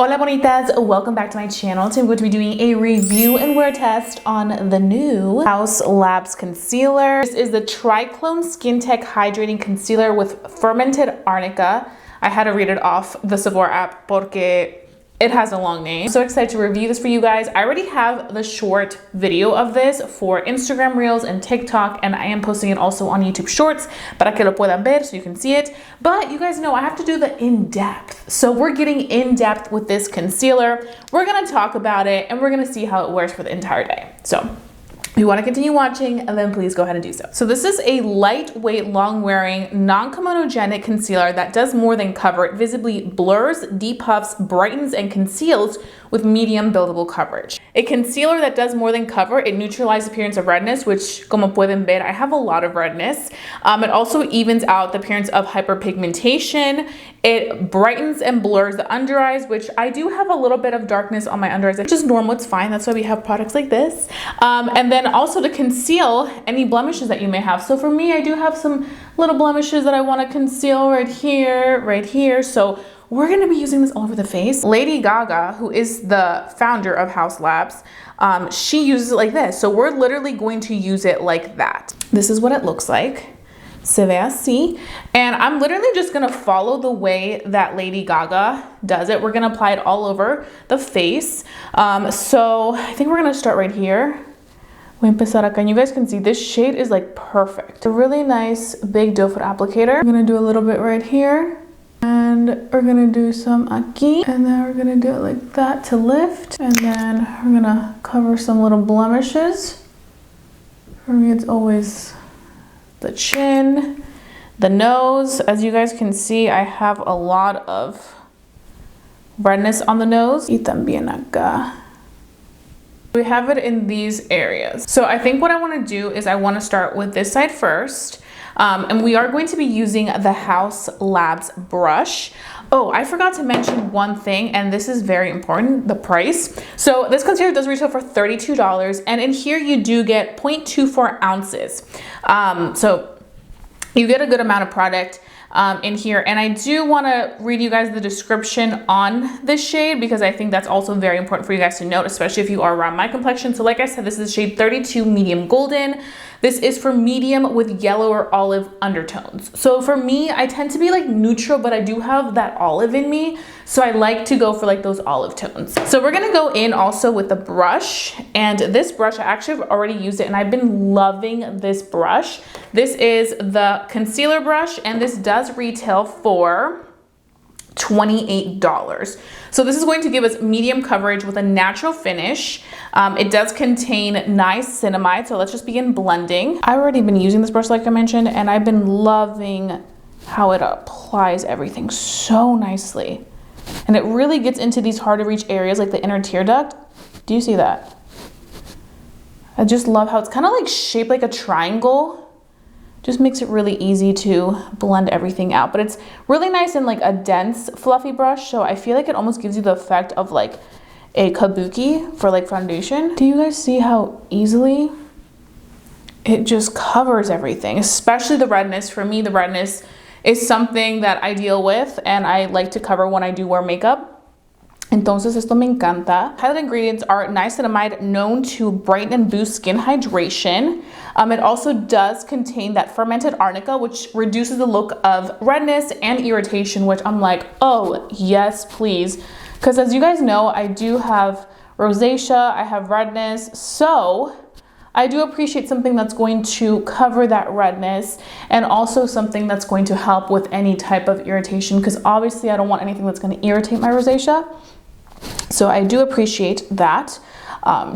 Hola bonitas, welcome back to my channel. Today I'm going to be doing a review and wear test on the new HAUS Labs Concealer. This is the Triclone Skin Tech Hydrating Concealer with Fermented Arnica. I had to read it off the Sephora app porque it has a long name. I'm so excited to review this for you guys. I already have the short video of this for Instagram Reels and TikTok, and I am posting it also on YouTube Shorts para que lo puedan ver so you can see it. But you guys know I have to do the in-depth. So we're getting in-depth with this concealer. We're gonna talk about it and we're gonna see how it wears for the entire day. So if you want to continue watching, and then please go ahead and do so. So this is a lightweight, long-wearing, non-comedogenic concealer that does more than cover. It visibly blurs, depuffs, brightens, and conceals with medium buildable coverage. A concealer that does more than cover. It neutralizes the appearance of redness, which, como pueden ver, I have a lot of redness. It also evens out the appearance of hyperpigmentation. It brightens and blurs the under eyes, which I do have a little bit of darkness on my under eyes, which is normal, it's fine. That's why we have products like this. And then also to conceal any blemishes that you may have. So for me, I do have some little blemishes that I want to conceal right here. So we're going to be using this all over the face. Lady Gaga, who is the founder of HAUS Labs, she uses it like this. So we're literally going to use it like that. This is what it looks like. Se ve así. And I'm literally just going to follow the way that Lady Gaga does it. We're going to apply it all over the face. So I think we're going to start right here. Voy a empezar acá, and you guys can see this shade is like perfect. A really nice big doe foot applicator. I'm gonna do a little bit right here, and we're gonna do some aquí, and then we're gonna do it like that to lift, and then we're gonna cover some little blemishes. For me, it's always the chin, the nose. As you guys can see, I have a lot of redness on the nose. Y también acá. We have it in these areas. So I think what I want to do is I want to start with this side first. And we are going to be using the HAUS Labs brush. Oh, I forgot to mention one thing, and this is very important, the price. So this concealer does retail for $32, and in here you do get 0.24 ounces. So you get a good amount of product in here, and I do want to read you guys the description on this shade because I think that's also very important for you guys to note, especially if you are around my complexion. So like I said, this is shade 32 medium golden. This is for medium with yellow or olive undertones. So for me, I tend to be like neutral, but I do have that olive in me, so I like to go for like those olive tones. So we're gonna go in also with the brush, and this brush, I actually have already used it and I've been loving this brush. This is the concealer brush, and this does retail for $28. So this is going to give us medium coverage with a natural finish. It does contain niacinamide, so let's just begin blending. I've already been using this brush like I mentioned, and I've been loving how it applies everything so nicely. And it really gets into these hard to reach areas like the inner tear duct. Do you see that? I just love how it's kind of like shaped like a triangle. Just makes it really easy to blend everything out, but it's really nice and like a dense fluffy brush, so I feel like it almost gives you the effect of like a kabuki for like foundation. Do you guys see how easily it just covers everything, especially the redness? For me, the redness is something that I deal with and I like to cover when I do wear makeup. Entonces esto me encanta. Highlight ingredients are niacinamide, known to brighten and boost skin hydration. It also does contain that fermented arnica, which reduces the look of redness and irritation, which I'm like, oh yes, please. Because as you guys know, I do have rosacea, I have redness, so I do appreciate something that's going to cover that redness and also something that's going to help with any type of irritation, because obviously I don't want anything that's going to irritate my rosacea. So I do appreciate that,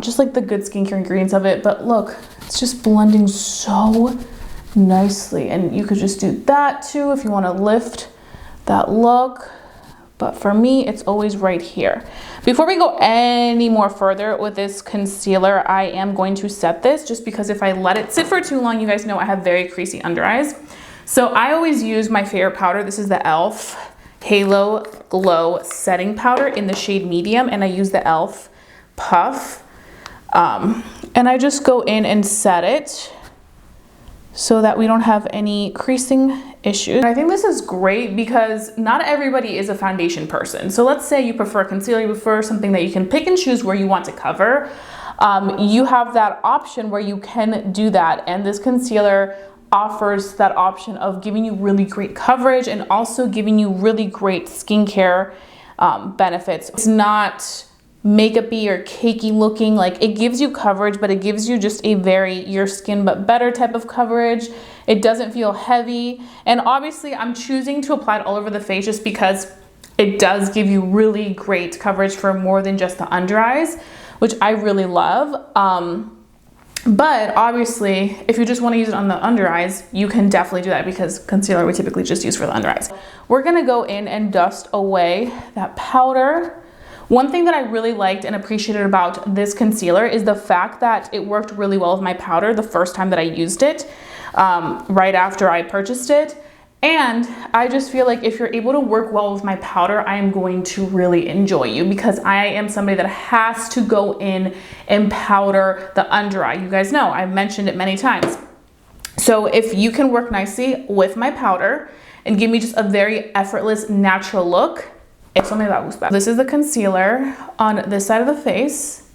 just like the good skincare ingredients of it. But look, it's just blending so nicely, and you could just do that too if you want to lift that look. But for me, it's always right here. Before we go any more further with this concealer, I am going to set this, just because if I let it sit for too long, you guys know I have very creasy under eyes. So I always use my favorite powder. This is the e.l.f. Halo Glow Setting Powder in the shade medium, and I use the e.l.f. Puff. And I just go in and set it so that we don't have any creasing issues. And I think this is great because not everybody is a foundation person. So let's say you prefer concealer, you prefer something that you can pick and choose where you want to cover. You have that option where you can do that. And this concealer offers that option of giving you really great coverage and also giving you really great skincare benefits. It's not makeup-y or cakey looking. Like, it gives you coverage, but it gives you just a very your skin but better type of coverage. It doesn't feel heavy. And obviously I'm choosing to apply it all over the face just because it does give you really great coverage for more than just the under eyes, which I really love. But obviously, if you just want to use it on the under eyes, you can definitely do that because concealer we typically just use for the under eyes. We're gonna go in and dust away that powder. One thing that I really liked and appreciated about this concealer is the fact that it worked really well with my powder the first time that I used it, right after I purchased it. And I just feel like if you're able to work well with my powder, I am going to really enjoy you because I am somebody that has to go in and powder the under eye. You guys know, I've mentioned it many times. So if you can work nicely with my powder and give me just a very effortless, natural look, it's something that was bad. This is the concealer on this side of the face.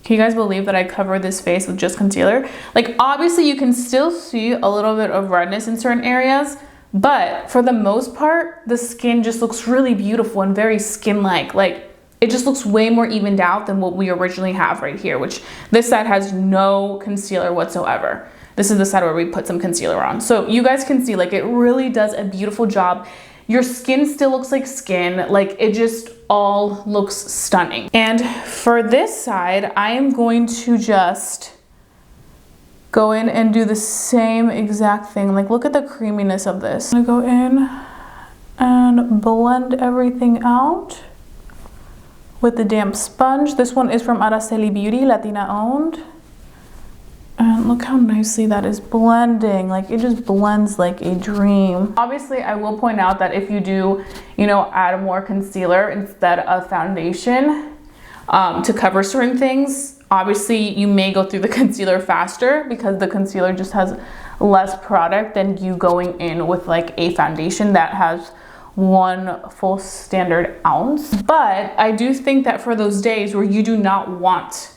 Can you guys believe that I covered this face with just concealer? Like, obviously you can still see a little bit of redness in certain areas, but for the most part, the skin just looks really beautiful and very skin-like. Like, it just looks way more evened out than what we originally have right here, which this side has no concealer whatsoever. This is the side where we put some concealer on. So you guys can see, like, it really does a beautiful job. Your skin still looks like skin, like it just all looks stunning. And for this side, I am going to just go in and do the same exact thing. Like, look at the creaminess of this. I'm gonna go in and blend everything out with the damp sponge. This one is from Araceli Beauty, Latina owned. And look how nicely that is blending. Like, it just blends like a dream. Obviously, I will point out that if you do, you know, add more concealer instead of foundation to cover certain things, obviously you may go through the concealer faster because the concealer just has less product than you going in with like a foundation that has 1 full standard ounce. But I do think that for those days where you do not want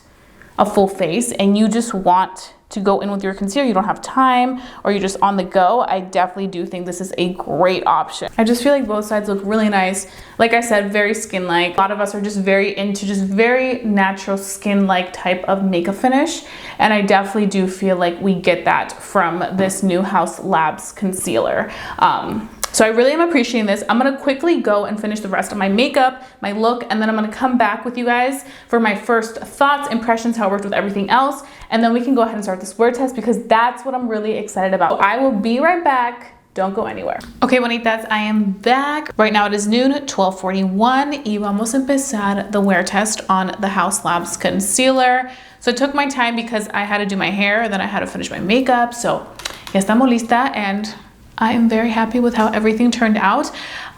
a full face and you just want to go in with your concealer, you don't have time, or you're just on the go, I definitely do think this is a great option. I just feel like both sides look really nice. Like I said, very skin-like. A lot of us are just very into just very natural skin-like type of makeup finish, and I definitely do feel like we get that from this new HAUS Labs concealer. So I really am appreciating this. I'm gonna quickly go and finish the rest of my makeup, my look, and then I'm gonna come back with you guys for my first thoughts, impressions, how it worked with everything else, and then we can go ahead and start this word test because that's what I'm really excited about. So I will be right back. Don't go anywhere. Okay, bonitas, I am back. Right now it is noon, 12:41, y vamos a empezar the wear test on the HAUS Labs concealer. So it took my time because I had to do my hair and then I had to finish my makeup. So ya estamos lista, and I am very happy with how everything turned out.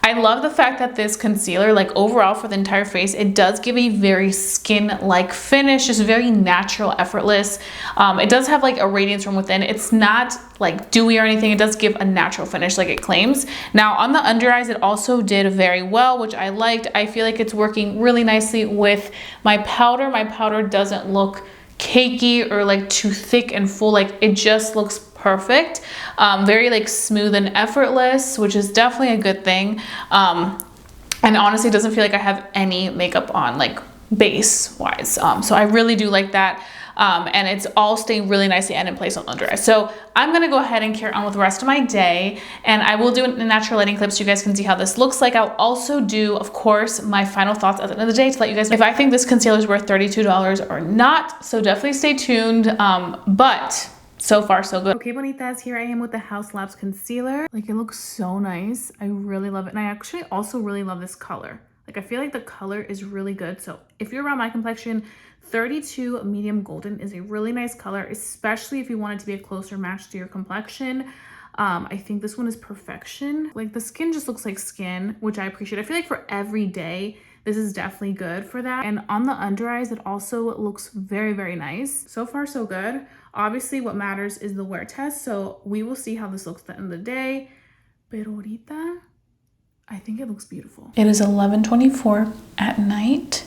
I love the fact that this concealer, like overall for the entire face, it does give a very skin-like finish, just very natural, effortless. It does have like a radiance from within. It's not like dewy or anything. It does give a natural finish like it claims. Now on the under eyes, it also did very well, which I liked. I feel like it's working really nicely with my powder. My powder doesn't look cakey or like too thick and full. Like, it just looks perfect. Very like smooth and effortless, which is definitely a good thing. And honestly, it doesn't feel like I have any makeup on, like base wise. So I really do like that. And it's all staying really nicely and in place on under eyes. So I'm gonna go ahead and carry on with the rest of my day, and I will do a natural lighting clip so you guys can see how this looks like. I'll also do, of course, my final thoughts at the end of the day to let you guys know if I think this concealer is worth $32 or not. So definitely stay tuned. But so far, so good. Okay, bonitas, here I am with the HAUS Labs concealer. Like, it looks so nice. I really love it. And I actually also really love this color. Like, I feel like the color is really good. So if you're around my complexion, 32 medium golden is a really nice color, especially if you want it to be a closer match to your complexion. I think this one is perfection. Like, the skin just looks like skin, which I appreciate. I feel like for every day, this is definitely good for that. And on the under eyes, it also looks very, very nice. So far, so good. Obviously, what matters is the wear test. So we will see how this looks at the end of the day. Pero ahorita, I think it looks beautiful. It is 11:24 at night.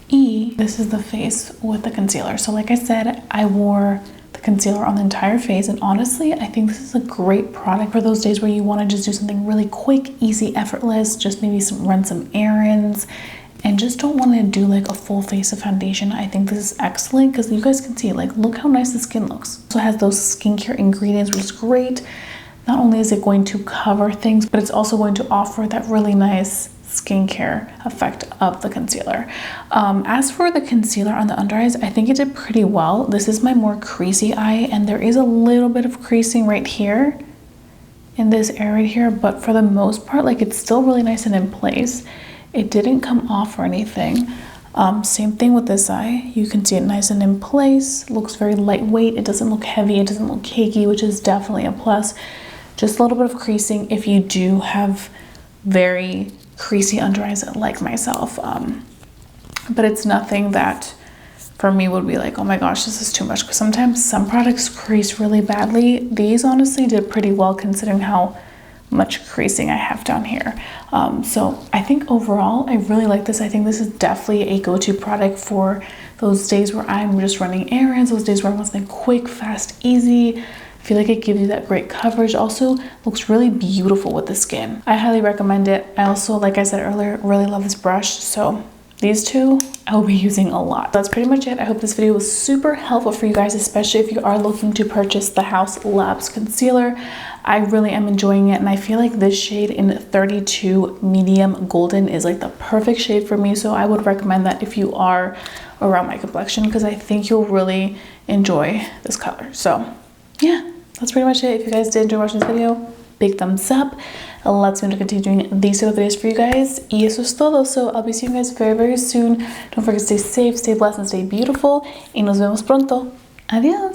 This is the face with the concealer. So like I said, I wore the concealer on the entire face, and honestly, I think this is a great product for those days where you want to just do something really quick, easy, effortless, just maybe run some errands, and just don't want to do like a full face of foundation. I think this is excellent because you guys can see, like, look how nice the skin looks. So it has those skincare ingredients, which is great. Not only is it going to cover things, but it's also going to offer that really nice skincare effect of the concealer. As for the concealer on the under eyes, I think it did pretty well. This is my more creasy eye, and there is a little bit of creasing right here in this area right here, but for the most part, like, it's still really nice and in place. It didn't come off or anything. Same thing with this eye. You can see it nice and in place. Looks very lightweight. It doesn't look heavy. It doesn't look cakey, which is definitely a plus. Just a little bit of creasing if you do have very creasy under eyes like myself, but it's nothing that for me would be like, oh my gosh, this is too much, because sometimes some products crease really badly. These honestly did pretty well considering how much creasing I have down here. So I think overall I really like this. I think this is definitely a go-to product for those days where I'm just running errands, those days where I want something quick, fast, easy. I feel like it gives you that great coverage. Also looks really beautiful with the skin. I highly recommend it. I also, like I said earlier, really love this brush. So these two I will be using a lot. That's pretty much it. I hope this video was super helpful for you guys, especially if you are looking to purchase the HAUS Labs concealer. I really am enjoying it, and I feel like this shade in 32 medium golden is like the perfect shade for me. So I would recommend that if you are around my complexion, because I think you'll really enjoy this color. So yeah, that's pretty much it. If you guys did enjoy watching this video, big thumbs up. Let's me to continue doing these sort of videos for you guys. Y eso es todo. So I'll be seeing you guys very, very soon. Don't forget to stay safe, stay blessed, and stay beautiful. Y nos vemos pronto. Adiós.